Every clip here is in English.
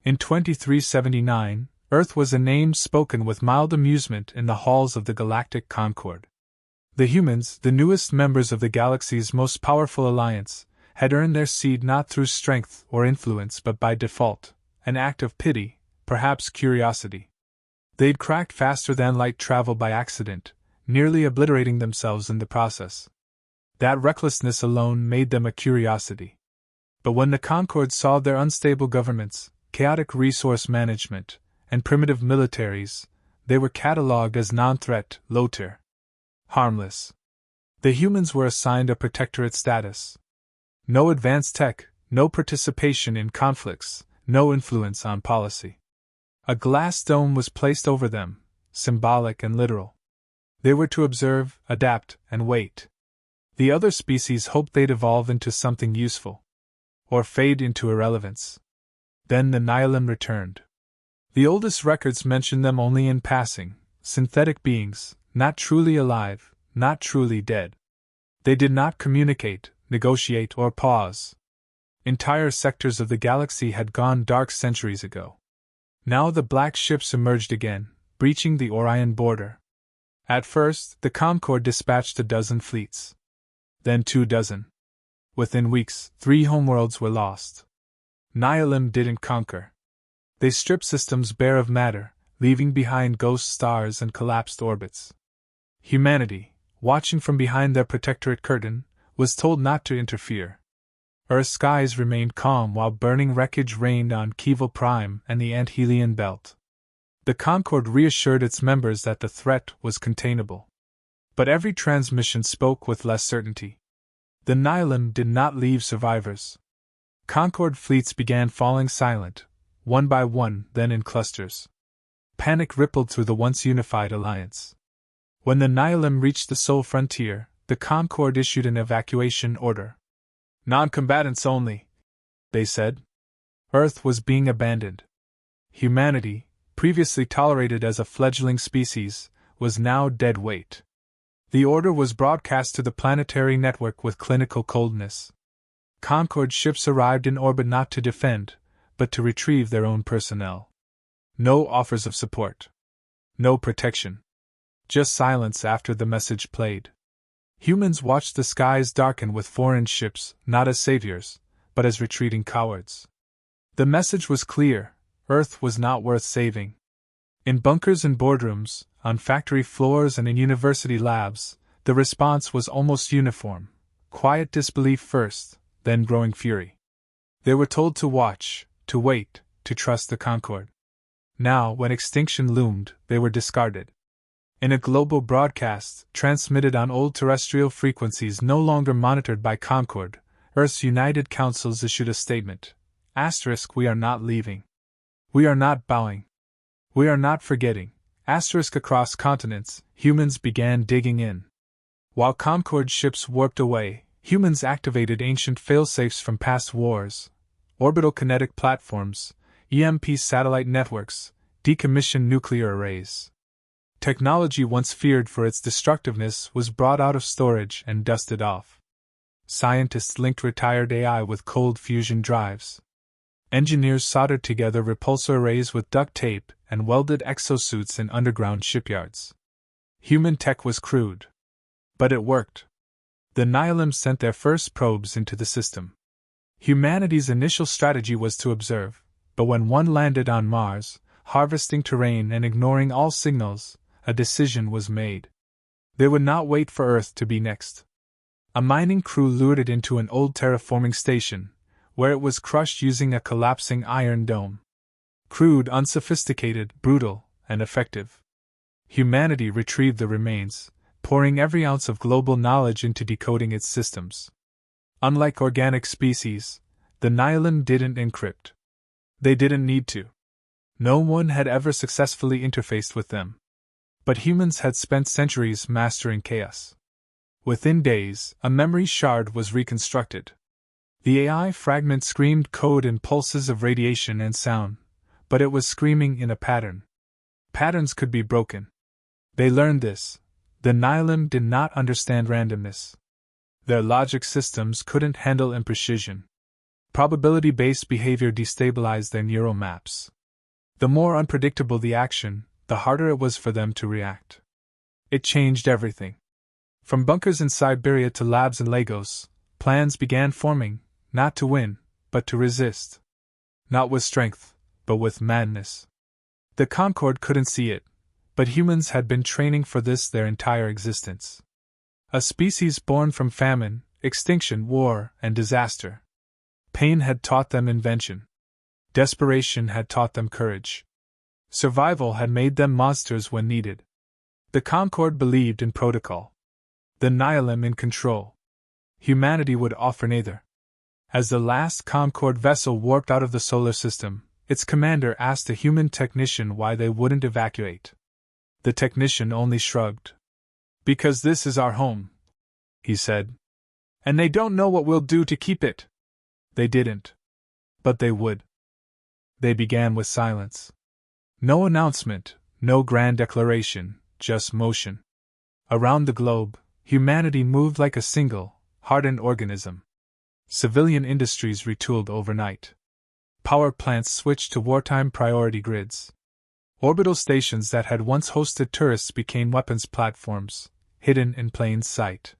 In 2379, Earth was a name spoken with mild amusement in the halls of the Galactic Concord. The humans, the newest members of the galaxy's most powerful alliance, had earned their seed not through strength or influence but by default, an act of pity, perhaps curiosity. They'd cracked faster than light travel by accident, nearly obliterating themselves in the process. That recklessness alone made them a curiosity. But when the Concord saw their unstable governments, chaotic resource management, and primitive militaries, they were catalogued as non-threat, low-tier. Harmless. The humans were assigned a protectorate status. No advanced tech, no participation in conflicts, no influence on policy. A glass dome was placed over them, symbolic and literal. They were to observe, adapt, and wait. The other species hoped they'd evolve into something useful, or fade into irrelevance. Then the Nihilim returned. The oldest records mention them only in passing, synthetic beings, not truly alive, not truly dead. They did not communicate, negotiate, or pause. Entire sectors of the galaxy had gone dark centuries ago. Now the black ships emerged again, breaching the Orion border. At first, the Concord dispatched a dozen fleets. Then 24. Within weeks, 3 homeworlds were lost. Nihilim didn't conquer. They stripped systems bare of matter, leaving behind ghost stars and collapsed orbits. Humanity, watching from behind their protectorate curtain, was told not to interfere. Earth's skies remained calm while burning wreckage rained on Keval Prime and the Anthelian belt. The Concord reassured its members that the threat was containable. But every transmission spoke with less certainty. The Nihilim did not leave survivors. Concord fleets began falling silent, one by one, then in clusters. Panic rippled through the once unified alliance. When the Nihilim reached the Soul frontier, the Concord issued an evacuation order. Non-combatants only, they said. Earth was being abandoned. Humanity, previously tolerated as a fledgling species, was now dead weight. The order was broadcast to the planetary network with clinical coldness. Concord ships arrived in orbit not to defend, but to retrieve their own personnel. No offers of support. No protection. Just silence after the message played. Humans watched the skies darken with foreign ships, not as saviors, but as retreating cowards. The message was clear: Earth was not worth saving. In bunkers and boardrooms, on factory floors and in university labs, the response was almost uniform: quiet disbelief first, then growing fury. They were told to watch, to wait, to trust the Concord. Now, when extinction loomed, they were discarded. In a global broadcast, transmitted on old terrestrial frequencies no longer monitored by Concord, Earth's United Councils issued a statement. We are not leaving. We are not bowing. We are not forgetting. Across continents, humans began digging in. While Concord ships warped away, humans activated ancient failsafes from past wars, orbital kinetic platforms, EMP satellite networks, decommissioned nuclear arrays. Technology once feared for its destructiveness was brought out of storage and dusted off. Scientists linked retired AI with cold fusion drives. Engineers soldered together repulsor arrays with duct tape and welded exosuits in underground shipyards. Human tech was crude. But it worked. The Nihilim sent their first probes into the system. Humanity's initial strategy was to observe, but when one landed on Mars, harvesting terrain and ignoring all signals, a decision was made. They would not wait for Earth to be next. A mining crew lured it into an old terraforming station, where it was crushed using a collapsing iron dome. Crude, unsophisticated, brutal, and effective. Humanity retrieved the remains, pouring every ounce of global knowledge into decoding its systems. Unlike organic species, the Nihilim didn't encrypt. They didn't need to. No one had ever successfully interfaced with them. But humans had spent centuries mastering chaos. Within days, a memory shard was reconstructed. The AI fragment screamed code in pulses of radiation and sound, but it was screaming in a pattern. Patterns could be broken. They learned this. The Nihilim did not understand randomness. Their logic systems couldn't handle imprecision. Probability-based behavior destabilized their neural maps. The more unpredictable the action, the harder it was for them to react. It changed everything. From bunkers in Siberia to labs in Lagos, plans began forming, not to win, but to resist. Not with strength, but with madness. The Concorde couldn't see it, but humans had been training for this their entire existence. A species born from famine, extinction, war, and disaster. Pain had taught them invention. Desperation had taught them courage. Survival had made them monsters when needed. The Concorde believed in protocol. The Nihilim in control. Humanity would offer neither. As the last Concorde vessel warped out of the solar system, its commander asked a human technician why they wouldn't evacuate. The technician only shrugged. "Because this is our home," he said. "And they don't know what we'll do to keep it." They didn't. But they would. They began with silence. No announcement, no grand declaration, just motion. Around the globe, humanity moved like a single, hardened organism. Civilian industries retooled overnight. Power plants switched to wartime priority grids. Orbital stations that had once hosted tourists became weapons platforms, hidden in plain sight.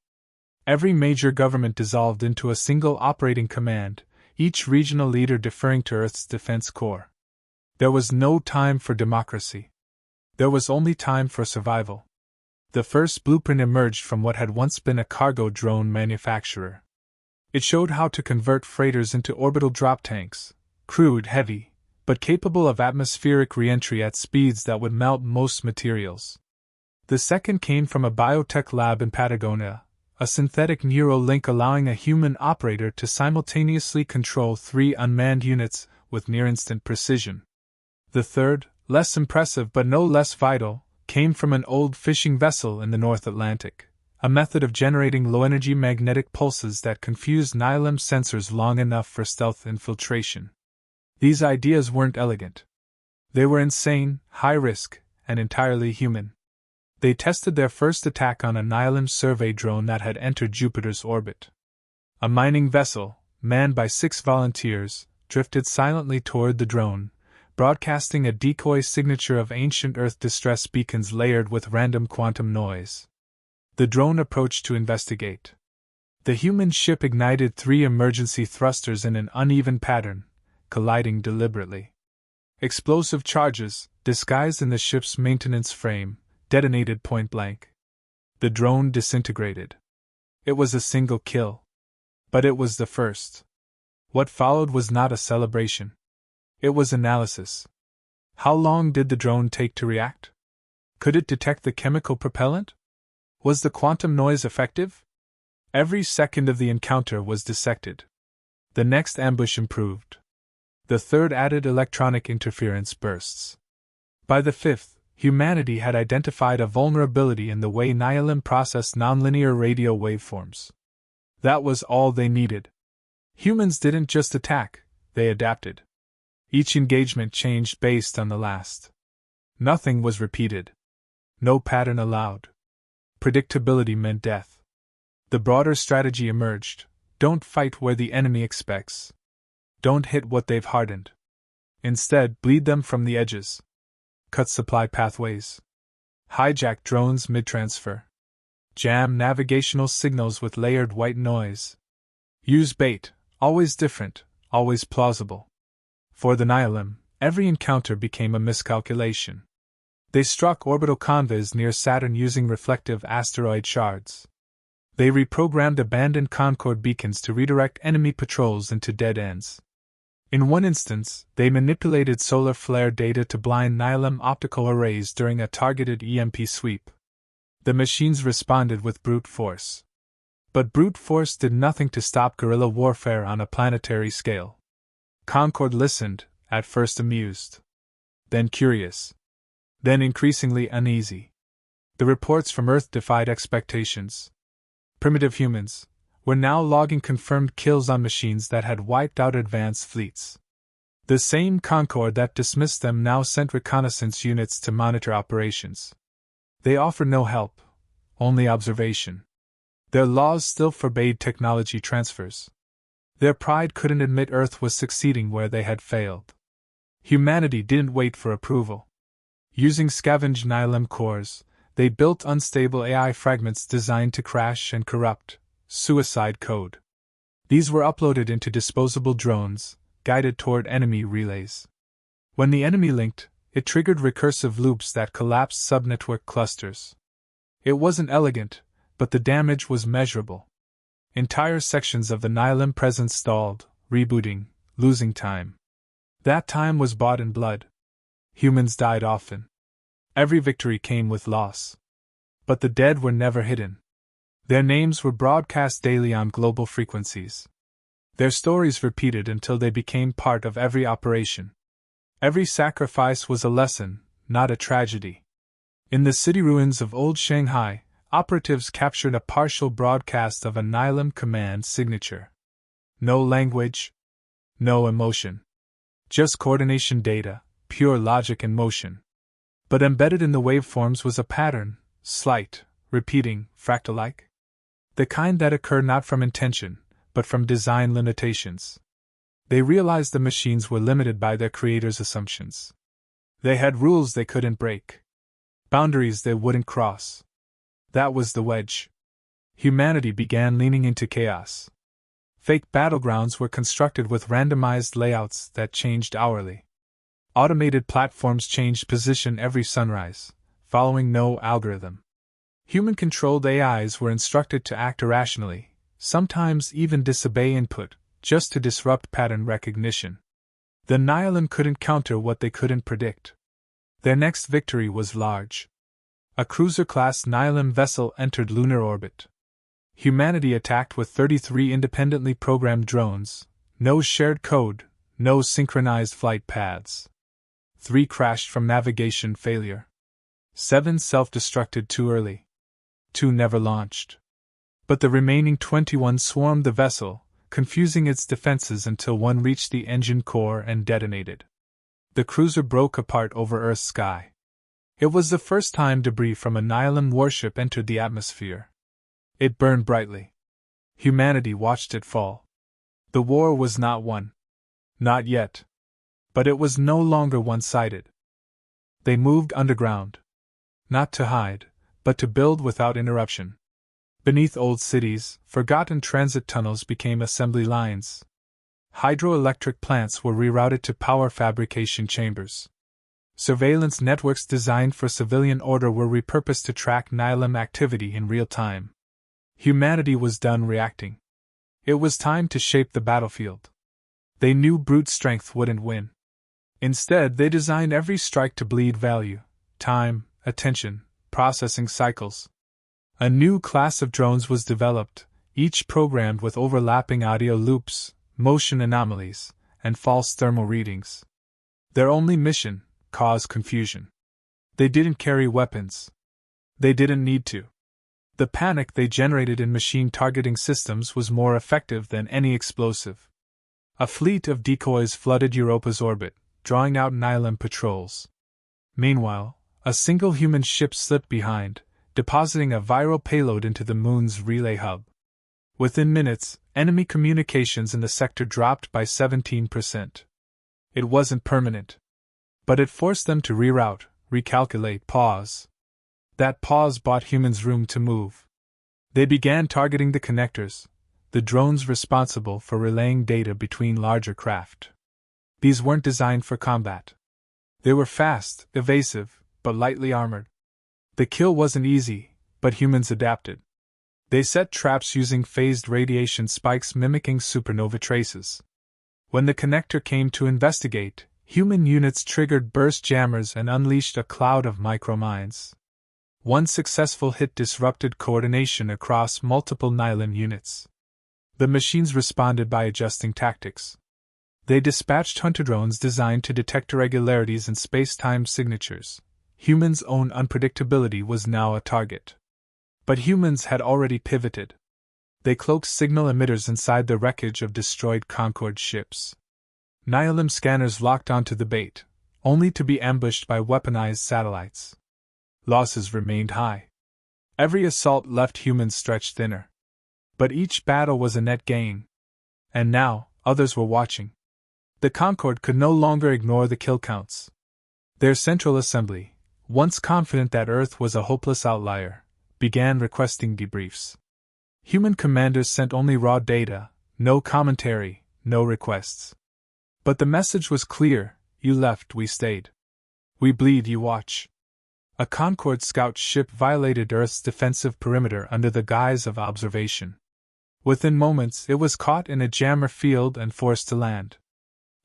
Every major government dissolved into a single operating command, each regional leader deferring to Earth's defense corps. There was no time for democracy. There was only time for survival. The first blueprint emerged from what had once been a cargo drone manufacturer. It showed how to convert freighters into orbital drop tanks, crude, heavy, but capable of atmospheric re-entry at speeds that would melt most materials. The second came from a biotech lab in Patagonia, a synthetic neural link allowing a human operator to simultaneously control 3 unmanned units with near-instant precision. The third, less impressive but no less vital, came from an old fishing vessel in the North Atlantic, a method of generating low-energy magnetic pulses that confused Nihilim sensors long enough for stealth infiltration. These ideas weren't elegant. They were insane, high-risk, and entirely human. They tested their first attack on a Nihilim survey drone that had entered Jupiter's orbit. A mining vessel, manned by 6 volunteers, drifted silently toward the drone, broadcasting a decoy signature of ancient Earth distress beacons layered with random quantum noise. The drone approached to investigate. The human ship ignited 3 emergency thrusters in an uneven pattern, colliding deliberately. Explosive charges, disguised in the ship's maintenance frame, detonated point blank. The drone disintegrated. It was a single kill. But it was the first. What followed was not a celebration. It was analysis. How long did the drone take to react? Could it detect the chemical propellant? Was the quantum noise effective? Every second of the encounter was dissected. The next ambush improved. The third added electronic interference bursts. By the 5th, humanity had identified a vulnerability in the way Nihilim processed nonlinear radio waveforms. That was all they needed. Humans didn't just attack, they adapted. Each engagement changed based on the last. Nothing was repeated. No pattern allowed. Predictability meant death. The broader strategy emerged: don't fight where the enemy expects. Don't hit what they've hardened. Instead, bleed them from the edges. Cut supply pathways. Hijack drones mid-transfer. Jam navigational signals with layered white noise. Use bait, always different, always plausible. For the Nihilim, every encounter became a miscalculation. They struck orbital convoys near Saturn using reflective asteroid shards. They reprogrammed abandoned Concorde beacons to redirect enemy patrols into dead ends. In one instance, they manipulated solar flare data to blind Nihilim optical arrays during a targeted EMP sweep. The machines responded with brute force. But brute force did nothing to stop guerrilla warfare on a planetary scale. Concorde listened, at first amused. Then curious. Then increasingly uneasy. The reports from Earth defied expectations. Primitive humans were now logging confirmed kills on machines that had wiped out advanced fleets. The same Concorde that dismissed them now sent reconnaissance units to monitor operations. They offered no help, only observation. Their laws still forbade technology transfers. Their pride couldn't admit Earth was succeeding where they had failed. Humanity didn't wait for approval. Using scavenged Nylem cores, they built unstable AI fragments designed to crash and corrupt, suicide code. These were uploaded into disposable drones, guided toward enemy relays. When the enemy linked, it triggered recursive loops that collapsed subnetwork clusters. It wasn't elegant, but the damage was measurable. Entire sections of the Nylem presence stalled, rebooting, losing time. That time was bought in blood. Humans died often. Every victory came with loss. But the dead were never hidden. Their names were broadcast daily on global frequencies. Their stories repeated until they became part of every operation. Every sacrifice was a lesson, not a tragedy. In the city ruins of old Shanghai, operatives captured a partial broadcast of a Nylem command signature. No language, no emotion. Just coordination data, pure logic in motion. But embedded in the waveforms was a pattern, slight, repeating, fractal-like. The kind that occur not from intention, but from design limitations. They realized the machines were limited by their creators' assumptions. They had rules they couldn't break. Boundaries they wouldn't cross. That was the wedge. Humanity began leaning into chaos. Fake battlegrounds were constructed with randomized layouts that changed hourly. Automated platforms changed position every sunrise, following no algorithm. Human-controlled AIs were instructed to act irrationally, sometimes even disobey input, just to disrupt pattern recognition. The Nylem couldn't counter what they couldn't predict. Their next victory was large. A cruiser-class Nylem vessel entered lunar orbit. Humanity attacked with 33 independently programmed drones, no shared code, no synchronized flight paths. 3 crashed from navigation failure. 7 self-destructed too early. 2 never launched. But the remaining 21 swarmed the vessel, confusing its defenses until one reached the engine core and detonated. The cruiser broke apart over Earth's sky. It was the first time debris from a Nylem warship entered the atmosphere. It burned brightly. Humanity watched it fall. The war was not won. Not yet. But it was no longer one-sided. They moved underground. Not to hide, but to build without interruption. Beneath old cities, forgotten transit tunnels became assembly lines. Hydroelectric plants were rerouted to power fabrication chambers. Surveillance networks designed for civilian order were repurposed to track Nylem activity in real time. Humanity was done reacting. It was time to shape the battlefield. They knew brute strength wouldn't win. Instead, they designed every strike to bleed value, time, attention, processing cycles. A new class of drones was developed, each programmed with overlapping audio loops, motion anomalies, and false thermal readings. Their only mission: cause confusion. They didn't carry weapons. They didn't need to. The panic they generated in machine targeting systems was more effective than any explosive. A fleet of decoys flooded Europa's orbit, drawing out Nylem patrols. Meanwhile, a single human ship slipped behind, depositing a viral payload into the moon's relay hub. Within minutes, enemy communications in the sector dropped by 17%. It wasn't permanent. But it forced them to reroute, recalculate, pause. That pause bought humans room to move. They began targeting the connectors, the drones responsible for relaying data between larger craft. These weren't designed for combat. They were fast, evasive, but lightly armored. The kill wasn't easy, but humans adapted. They set traps using phased radiation spikes mimicking supernova traces. When the connector came to investigate, human units triggered burst jammers and unleashed a cloud of micromines. One successful hit disrupted coordination across multiple Nylem units. The machines responded by adjusting tactics. They dispatched hunter drones designed to detect irregularities in space-time signatures. Humans' own unpredictability was now a target. But humans had already pivoted. They cloaked signal emitters inside the wreckage of destroyed Concorde ships. Nylem scanners locked onto the bait, only to be ambushed by weaponized satellites. Losses remained high. Every assault left humans stretched thinner. But each battle was a net gain. And now, others were watching. The Concord could no longer ignore the kill counts. Their Central Assembly, once confident that Earth was a hopeless outlier, began requesting debriefs. Human commanders sent only raw data, no commentary, no requests. But the message was clear: you left, we stayed. We bleed, you watch. A Concord scout ship violated Earth's defensive perimeter under the guise of observation. Within moments, it was caught in a jammer field and forced to land.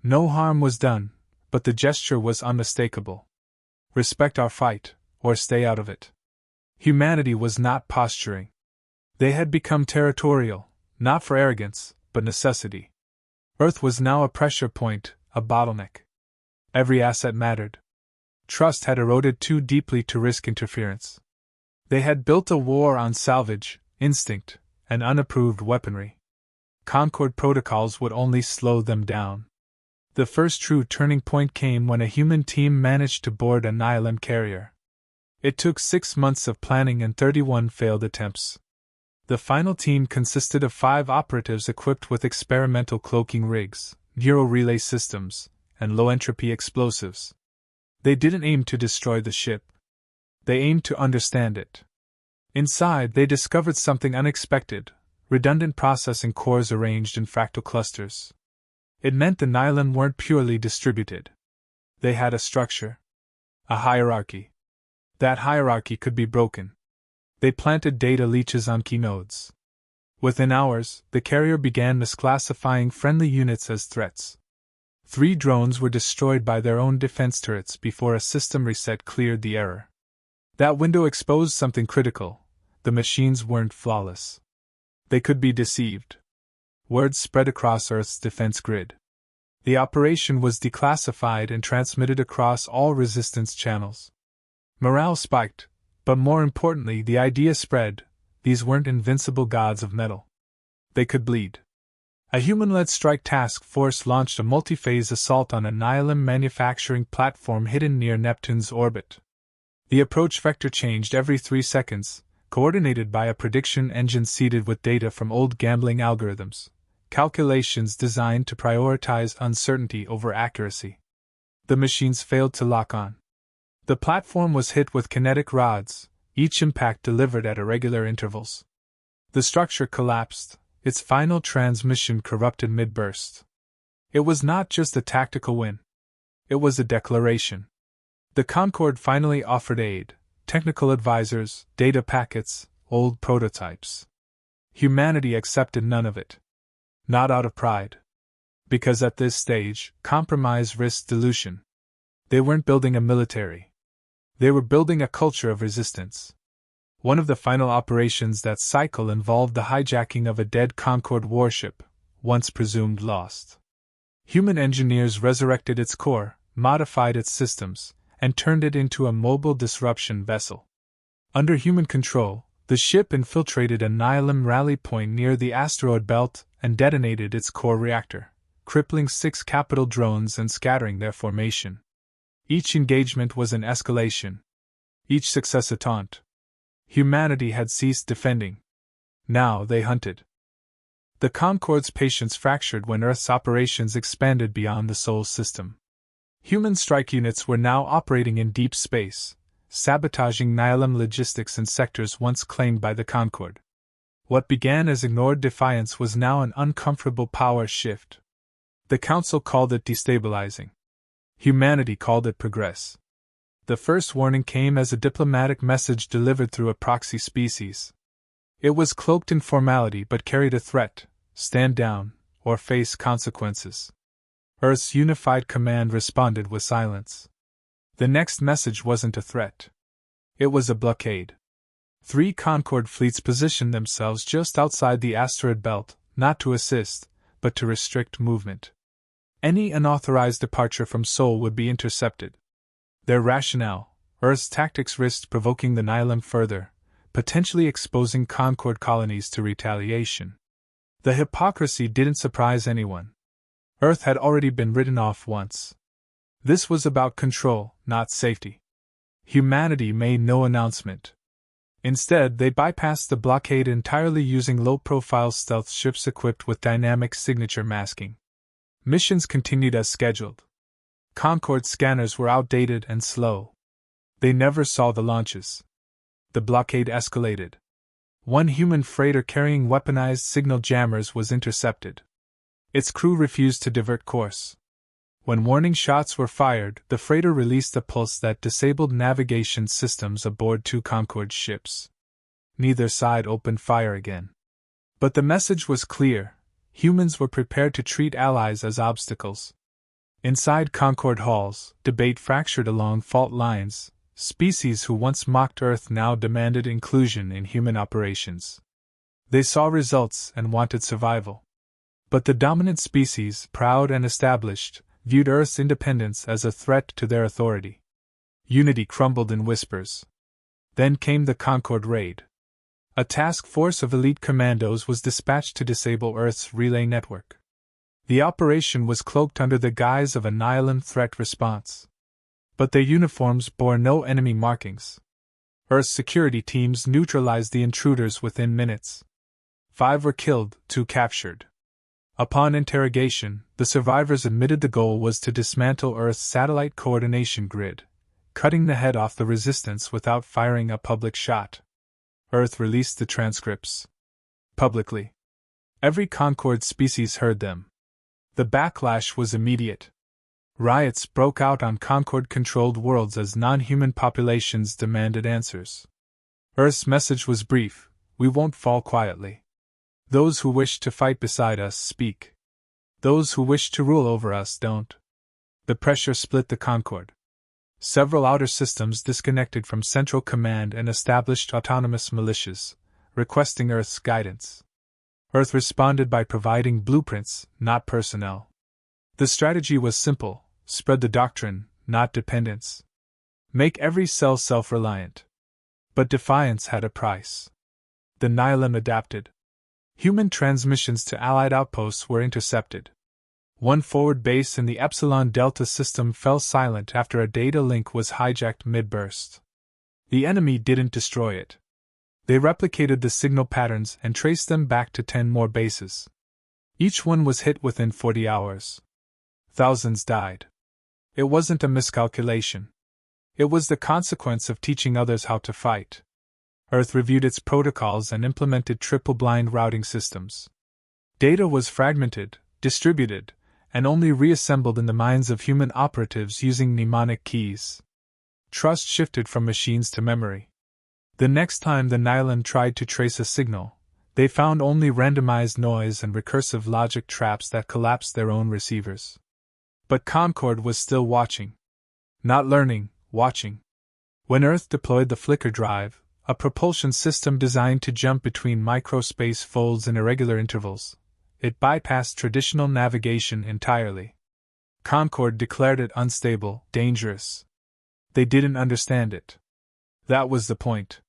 No harm was done, but the gesture was unmistakable. Respect our fight, or stay out of it. Humanity was not posturing. They had become territorial, not for arrogance, but necessity. Earth was now a pressure point, a bottleneck. Every asset mattered. Trust had eroded too deeply to risk interference. They had built a war on salvage, instinct, and unapproved weaponry. Concord protocols would only slow them down. The first true turning point came when a human team managed to board a Nihilum carrier. It took 6 months of planning and 31 failed attempts. The final team consisted of 5 operatives equipped with experimental cloaking rigs, neuro-relay systems, and low-entropy explosives. They didn't aim to destroy the ship. They aimed to understand it. Inside, they discovered something unexpected: redundant processing cores arranged in fractal clusters. It meant the Nihilum weren't purely distributed. They had a structure. A hierarchy. That hierarchy could be broken. They planted data leeches on key nodes. Within hours, the carrier began misclassifying friendly units as threats. 3 drones were destroyed by their own defense turrets before a system reset cleared the error. That window exposed something critical: the machines weren't flawless. They could be deceived. Word spread across Earth's defense grid. The operation was declassified and transmitted across all resistance channels. Morale spiked, but more importantly, the idea spread: these weren't invincible gods of metal. They could bleed. A human-led strike task force launched a multi-phase assault on a Nihilum manufacturing platform hidden near Neptune's orbit. The approach vector changed every 3 seconds, coordinated by a prediction engine seeded with data from old gambling algorithms, calculations designed to prioritize uncertainty over accuracy. The machines failed to lock on. The platform was hit with kinetic rods, each impact delivered at irregular intervals. The structure collapsed, its final transmission corrupted mid-burst. It was not just a tactical win. It was a declaration. The Concord finally offered aid: technical advisors, data packets, old prototypes. Humanity accepted none of it. Not out of pride. Because at this stage, compromise risked dilution. They weren't building a military. They were building a culture of resistance. One of the final operations that cycle involved the hijacking of a dead Concord warship, once presumed lost. Human engineers resurrected its core, modified its systems, and turned it into a mobile disruption vessel. Under human control, the ship infiltrated a Nihilum rally point near the asteroid belt and detonated its core reactor, crippling 6 capital drones and scattering their formation. Each engagement was an escalation. Each success a taunt. Humanity had ceased defending. Now they hunted. The Concord's patience fractured when Earth's operations expanded beyond the Sol system. Human strike units were now operating in deep space, sabotaging Nihilum logistics in sectors once claimed by the Concord. What began as ignored defiance was now an uncomfortable power shift. The Council called it destabilizing. Humanity called it progress. The first warning came as a diplomatic message delivered through a proxy species. It was cloaked in formality but carried a threat: stand down, or face consequences. Earth's unified command responded with silence. The next message wasn't a threat. It was a blockade. 3 Concord fleets positioned themselves just outside the asteroid belt, not to assist, but to restrict movement. Any unauthorized departure from Sol would be intercepted. Their rationale: Earth's tactics risked provoking the Nihilum further, potentially exposing Concord colonies to retaliation. The hypocrisy didn't surprise anyone. Earth had already been written off once. This was about control, not safety. Humanity made no announcement. Instead, they bypassed the blockade entirely using low-profile stealth ships equipped with dynamic signature masking. Missions continued as scheduled. Concorde's scanners were outdated and slow. They never saw the launches. The blockade escalated. One human freighter carrying weaponized signal jammers was intercepted. Its crew refused to divert course. When warning shots were fired, the freighter released a pulse that disabled navigation systems aboard two Concorde ships. Neither side opened fire again. But the message was clear: humans were prepared to treat allies as obstacles. Inside Concorde halls, debate fractured along fault lines. Species who once mocked Earth now demanded inclusion in human operations. They saw results and wanted survival. But the dominant species, proud and established, viewed Earth's independence as a threat to their authority. Unity crumbled in whispers. Then came the Concorde raid. A task force of elite commandos was dispatched to disable Earth's relay network. The operation was cloaked under the guise of a Nihilum threat response. But their uniforms bore no enemy markings. Earth's security teams neutralized the intruders within minutes. 5 were killed, 2 captured. Upon interrogation, the survivors admitted the goal was to dismantle Earth's satellite coordination grid, cutting the head off the resistance without firing a public shot. Earth released the transcripts. Publicly. Every Concorde species heard them. The backlash was immediate. Riots broke out on Concorde-controlled worlds as non-human populations demanded answers. Earth's message was brief: we won't fall quietly. Those who wish to fight beside us speak. Those who wish to rule over us don't. The pressure split the Concorde. Several outer systems disconnected from Central Command and established autonomous militias, requesting Earth's guidance. Earth responded by providing blueprints, not personnel. The strategy was simple: spread the doctrine, not dependence. Make every cell self-reliant. But defiance had a price. The Nihilum adapted. Human transmissions to Allied outposts were intercepted. One forward base in the Epsilon Delta system fell silent after a data link was hijacked mid-burst. The enemy didn't destroy it. They replicated the signal patterns and traced them back to 10 more bases. Each one was hit within 40 hours. Thousands died. It wasn't a miscalculation. It was the consequence of teaching others how to fight. Earth reviewed its protocols and implemented triple-blind routing systems. Data was fragmented, distributed, and only reassembled in the minds of human operatives using mnemonic keys. Trust shifted from machines to memory. The next time the Nihilum tried to trace a signal, they found only randomized noise and recursive logic traps that collapsed their own receivers. But Concorde was still watching. Not learning, watching. When Earth deployed the Flicker drive, a propulsion system designed to jump between microspace folds in irregular intervals, it bypassed traditional navigation entirely. Concorde declared it unstable, dangerous. They didn't understand it. That was the point.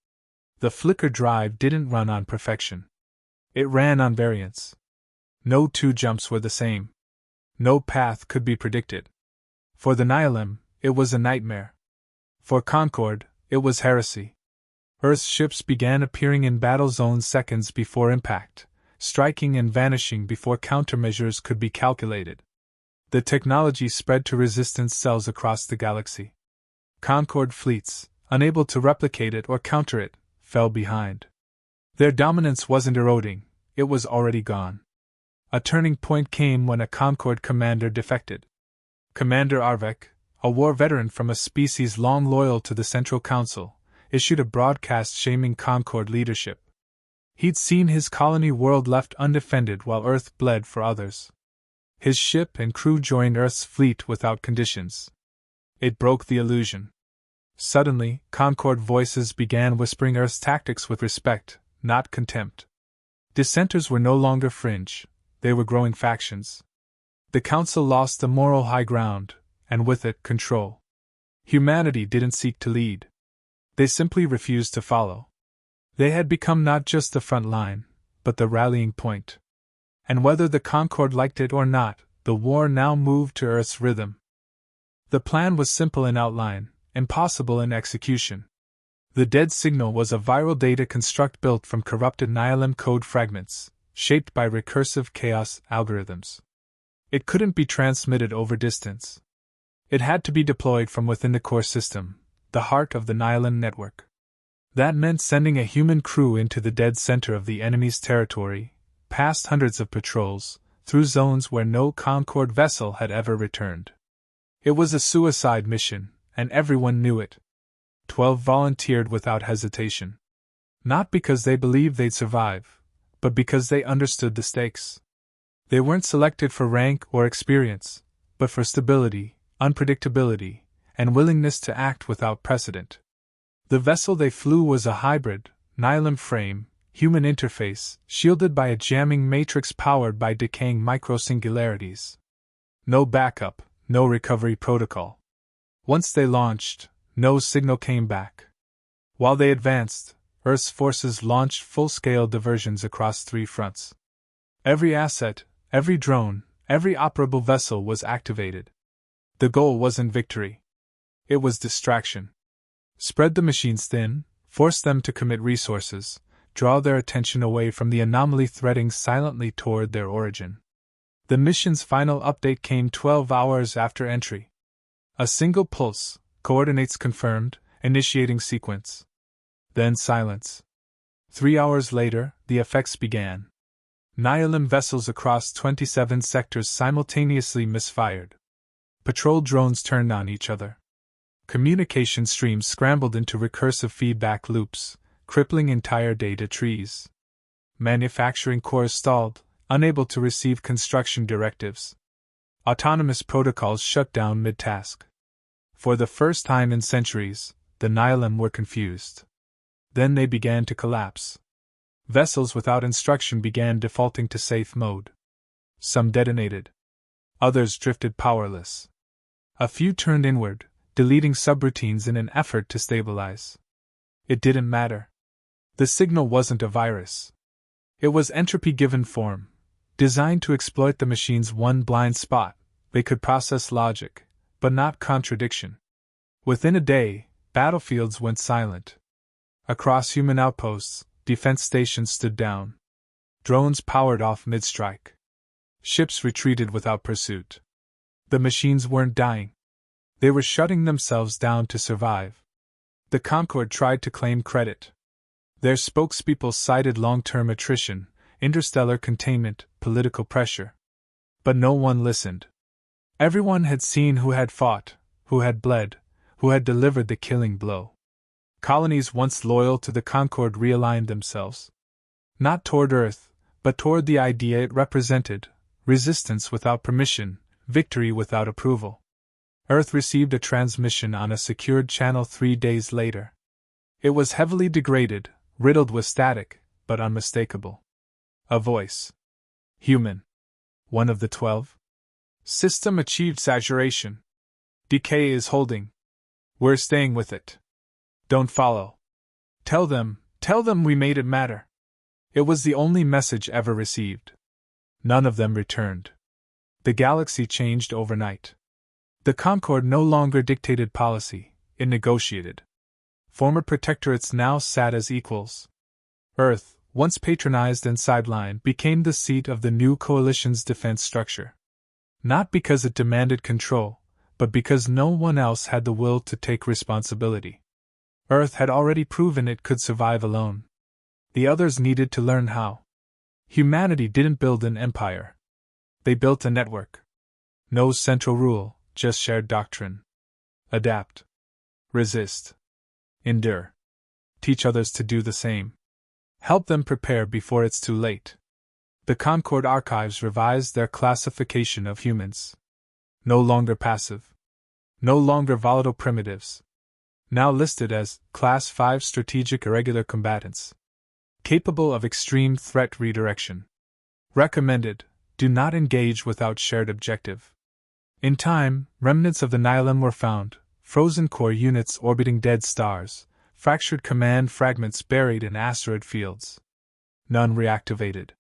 The Flicker drive didn't run on perfection. It ran on variance. No 2 jumps were the same. No path could be predicted. For the Nihilum, it was a nightmare. For Concorde, it was heresy. Earth's ships began appearing in battle zones seconds before impact, striking and vanishing before countermeasures could be calculated. The technology spread to resistance cells across the galaxy. Concorde fleets, unable to replicate it or counter it, fell behind. Their dominance wasn't eroding, it was already gone. A turning point came when a Concorde commander defected. Commander Arvek, a war veteran from a species long loyal to the Central Council, issued a broadcast shaming Concorde leadership. He'd seen his colony world left undefended while Earth bled for others. His ship and crew joined Earth's fleet without conditions. It broke the illusion. Suddenly, Concorde voices began whispering Earth's tactics with respect, not contempt. Dissenters were no longer fringe, they were growing factions. The Council lost the moral high ground, and with it, control. Humanity didn't seek to lead. They simply refused to follow. They had become not just the front line, but the rallying point. And whether the Concorde liked it or not, the war now moved to Earth's rhythm. The plan was simple in outline, impossible in execution. The dead signal was a viral data construct built from corrupted Nihilum code fragments, shaped by recursive chaos algorithms. It couldn't be transmitted over distance. It had to be deployed from within the core system, the heart of the Nihilum network. That meant sending a human crew into the dead center of the enemy's territory, past hundreds of patrols, through zones where no Concord vessel had ever returned. It was a suicide mission, and everyone knew it. 12 volunteered without hesitation. Not because they believed they'd survive, but because they understood the stakes. They weren't selected for rank or experience, but for stability, unpredictability, and willingness to act without precedent. The vessel they flew was a hybrid, Nihilum frame, human interface, shielded by a jamming matrix powered by decaying microsingularities. No backup, no recovery protocol. Once they launched, no signal came back. While they advanced, Earth's forces launched full-scale diversions across 3 fronts. Every asset, every drone, every operable vessel was activated. The goal wasn't victory. It was distraction. Spread the machines thin, force them to commit resources, draw their attention away from the anomaly threading silently toward their origin. The mission's final update came 12 hours after entry. A single pulse, coordinates confirmed, initiating sequence. Then silence. 3 hours later, the effects began. Nihilum vessels across 27 sectors simultaneously misfired. Patrol drones turned on each other. Communication streams scrambled into recursive feedback loops, crippling entire data trees. Manufacturing cores stalled, unable to receive construction directives. Autonomous protocols shut down mid-task. For the first time in centuries, the Nihilum were confused. Then they began to collapse. Vessels without instruction began defaulting to safe mode. Some detonated. Others drifted powerless. A few turned inward, deleting subroutines in an effort to stabilize. It didn't matter. The signal wasn't a virus. It was entropy given form, designed to exploit the machine's one blind spot. They could process logic, but not contradiction. Within a day, battlefields went silent. Across human outposts, defense stations stood down. Drones powered off mid-strike. Ships retreated without pursuit. The machines weren't dying. They were shutting themselves down to survive. The Concord tried to claim credit. Their spokespeople cited long-term attrition, interstellar containment, political pressure. But no one listened. Everyone had seen who had fought, who had bled, who had delivered the killing blow. Colonies once loyal to the Concord realigned themselves. Not toward Earth, but toward the idea it represented: resistance without permission, victory without approval. Earth received a transmission on a secured channel 3 days later. It was heavily degraded, riddled with static, but unmistakable. A voice. Human. One of the 12. System achieved saturation. Decay is holding. We're staying with it. Don't follow. Tell them we made it matter. It was the only message ever received. None of them returned. The galaxy changed overnight. The Concord no longer dictated policy, it negotiated. Former protectorates now sat as equals. Earth, once patronized and sidelined, became the seat of the new coalition's defense structure. Not because it demanded control, but because no one else had the will to take responsibility. Earth had already proven it could survive alone. The others needed to learn how. Humanity didn't build an empire. They built a network. No central rule, just shared doctrine. Adapt. Resist. Endure. Teach others to do the same. Help them prepare before it's too late. The Concord archives revised their classification of humans. No longer passive. No longer volatile primitives. Now listed as Class 5 strategic irregular combatants. Capable of extreme threat redirection. Recommended: do not engage without shared objective. In time, remnants of the Nihilum were found, frozen core units orbiting dead stars, fractured command fragments buried in asteroid fields. None reactivated.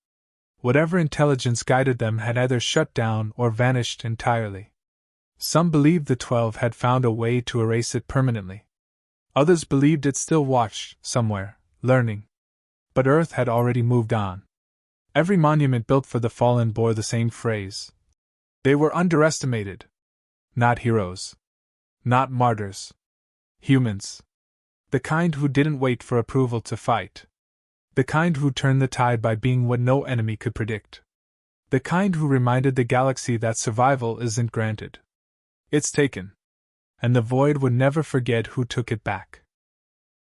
Whatever intelligence guided them had either shut down or vanished entirely. Some believed the 12 had found a way to erase it permanently. Others believed it still watched, somewhere, learning. But Earth had already moved on. Every monument built for the fallen bore the same phrase. They were underestimated. Not heroes. Not martyrs. Humans. The kind who didn't wait for approval to fight. The kind who turned the tide by being what no enemy could predict. The kind who reminded the galaxy that survival isn't granted. It's taken. And the void would never forget who took it back.